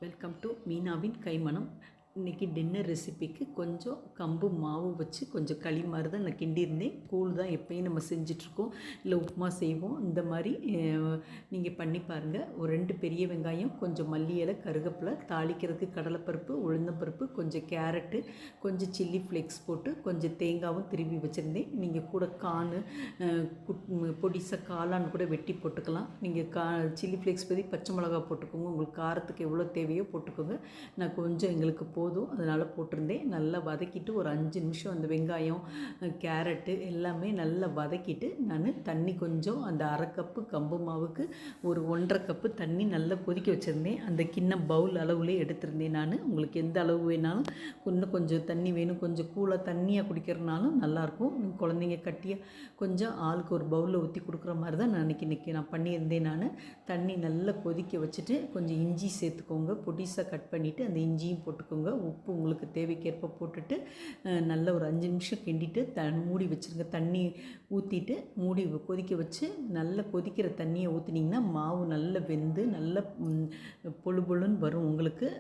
Welcome to மீனாவின் கைமணம். இன்றைக்கி dinner ரெசிபிக்கு கொஞ்சம் கம்பு மாவு வச்சு கொஞ்சம் களி மாதிரி தான் நான் கிண்டியிருந்தேன். கூழ் தான் எப்பயும் நம்ம செஞ்சிட்ருக்கோம், இல்லை உப்புமா செய்வோம். இந்த மாதிரி நீங்கள் பண்ணி பாருங்கள். ஒரு 2 பெரிய வெங்காயம், கொஞ்சம் மல்லி இலை, கருவேப்பிலை, தாளிக்கிறதுக்கு கடலைப்பருப்பு, உளுந்தம்பருப்பு, கொஞ்சம் கேரட்டு, கொஞ்சம் சில்லி ஃப்ளேக்ஸ் போட்டு கொஞ்சம் தேங்காவும் திருவி வச்சுருந்தேன். நீங்கள் கூட கானு பொடிசாக காளான் கூட வெட்டி போட்டுக்கலாம். நீங்கள் சில்லி ஃப்ளேக்ஸ் பற்றி பச்சை மிளகா போட்டுக்கோங்க, உங்களுக்கு காரத்துக்கு எவ்வளோ தேவையோ போட்டுக்கோங்க. நான் கொஞ்சம் எங்களுக்கு போதும் அதனால் போட்டிருந்தேன். நல்லா வதக்கிட்டு ஒரு 5 நிமிஷம் அந்த வெங்காயம், கேரட்டு எல்லாமே நல்லா வதக்கிட்டு நான் தண்ணி கொஞ்சம் அந்த 1/2 கப்பு கம்பு மாவுக்கு ஒரு 1.5 கப்பு தண்ணி நல்லா கொதிக்க வச்சுருந்தேன். அந்த கிண்ணம் பவுல் அளவுலேயே எடுத்திருந்தேன். நான் உங்களுக்கு எந்த அளவு வேணாலும், இன்னும் கொஞ்சம் தண்ணி வேணும், கொஞ்சம் கூலாக தண்ணியாக குடிக்கிறனாலும் நல்லாயிருக்கும். குழந்தைங்க கட்டியாக கொஞ்சம் ஆளுக்கு ஒரு பவுலில் ஊற்றி கொடுக்குற மாதிரி தான் நான் இன்றைக்கி நான் பண்ணியிருந்தேன். நான் தண்ணி நல்லா கொதிக்க வச்சுட்டு கொஞ்சம் இஞ்சி சேர்த்துக்கோங்க, பொடிசாக கட் பண்ணிவிட்டு அந்த இஞ்சியும் போட்டுக்கோங்க. உப்பு உங்களுக்கு தேவைக்கேற்ப போட்டுட்டு நல்லா ஒரு 5 நிமிஷம் கிண்டிட்டு மூடி வச்சுருங்க. தண்ணி ஊற்றிட்டு மூடி கொதிக்க வச்சு நல்லா கொதிக்கிற தண்ணியை ஊற்றினீங்கன்னா மாவு நல்லா வெந்து நல்லா பொழு பொழுன்னு வரும் உங்களுக்கு.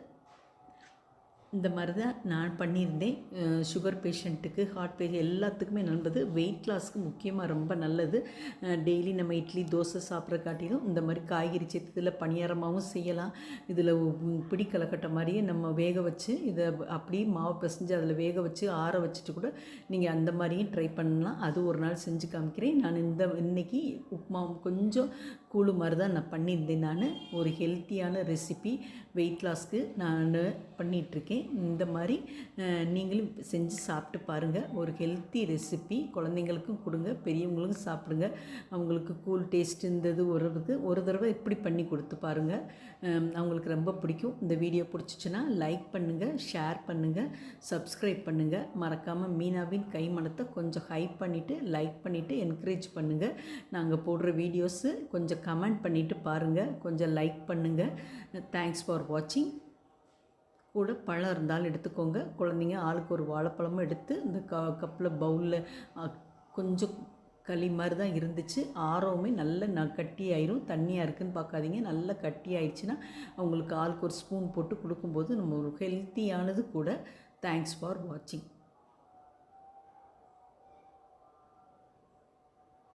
இந்த மாதிரி தான் நான் பண்ணியிருந்தேன். சுகர் பேஷண்ட்டுக்கு, ஹார்ட் பேஷண்ட் எல்லாத்துக்குமே நல்லது. வெயிட் லாஸ்க்கு முக்கியமாக ரொம்ப நல்லது. டெய்லி நம்ம இட்லி தோசை சாப்பிட்ற காட்டிலும் இந்த மாதிரி காய்கறி சேர்த்து இதில் பணியாரமாகவும் செய்யலாம். இதில் பிடிக்கலக்கட்டை மாதிரியே நம்ம வேக வச்சு இதை அப்படியே மாவு பிசைஞ்சு அதில் வேக வச்சு ஆற வச்சுட்டு கூட நீங்கள் அந்த மாதிரியும் ட்ரை பண்ணலாம். அது ஒரு நாள் செஞ்சு காமிக்கிறேன். நான் இன்றைக்கி உப்புமா கொஞ்சம் கூழு மாதிரி தான் நான் பண்ணியிருந்தேன். நான் ஒரு ஹெல்த்தியான ரெசிபி வெயிட் லாஸ்க்கு நான் பண்ணிகிட்ருக்கேன். இந்த மாதிரி நீங்களும் செஞ்சு சாப்பிட்டு பாருங்கள். ஒரு ஹெல்த்தி ரெசிபி, குழந்தைங்களுக்கும் கொடுங்க, பெரியவங்களுக்கும் சாப்பிடுங்க. அவங்களுக்கு கூல் டேஸ்ட் இருந்தது ஒரு தடவை இப்படி பண்ணி கொடுத்து பாருங்கள், அவங்களுக்கு ரொம்ப பிடிக்கும். இந்த வீடியோ பிடிச்சிச்சின்னா லைக் பண்ணுங்கள், ஷேர் பண்ணுங்கள், சப்ஸ்கிரைப் பண்ணுங்கள். மறக்காமல் மீனாவின் கைமணத்தை கொஞ்சம் ஹைப் பண்ணிவிட்டு லைக் பண்ணிவிட்டு என்கரேஜ் பண்ணுங்கள். நாங்கள் போடுற வீடியோஸு கொஞ்சம் கமெண்ட் பண்ணிவிட்டு பாருங்கள், கொஞ்சம் லைக் பண்ணுங்கள். தேங்க்ஸ் ஃபார் வாட்சிங். கூட பழம் இருந்தாலும் எடுத்துக்கோங்க. குழந்தைங்க ஆளுக்கு ஒரு வாழைப்பழமும் எடுத்து இந்த கப்பில் பவுலில் கொஞ்சம் களி மாதிரி தான் இருந்துச்சு. ஆரவுமே நல்லா கட்டி ஆயிரும். தண்ணியாக இருக்குதுன்னு பார்க்காதீங்க, நல்லா கட்டி ஆயிடுச்சுன்னா அவங்களுக்கு ஆளுக்கு ஒரு ஸ்பூன் போட்டு கொடுக்கும்போது நம்ம ஒரு ஹெல்த்தியானது கூட. தேங்க்ஸ் ஃபார் வாட்சிங்.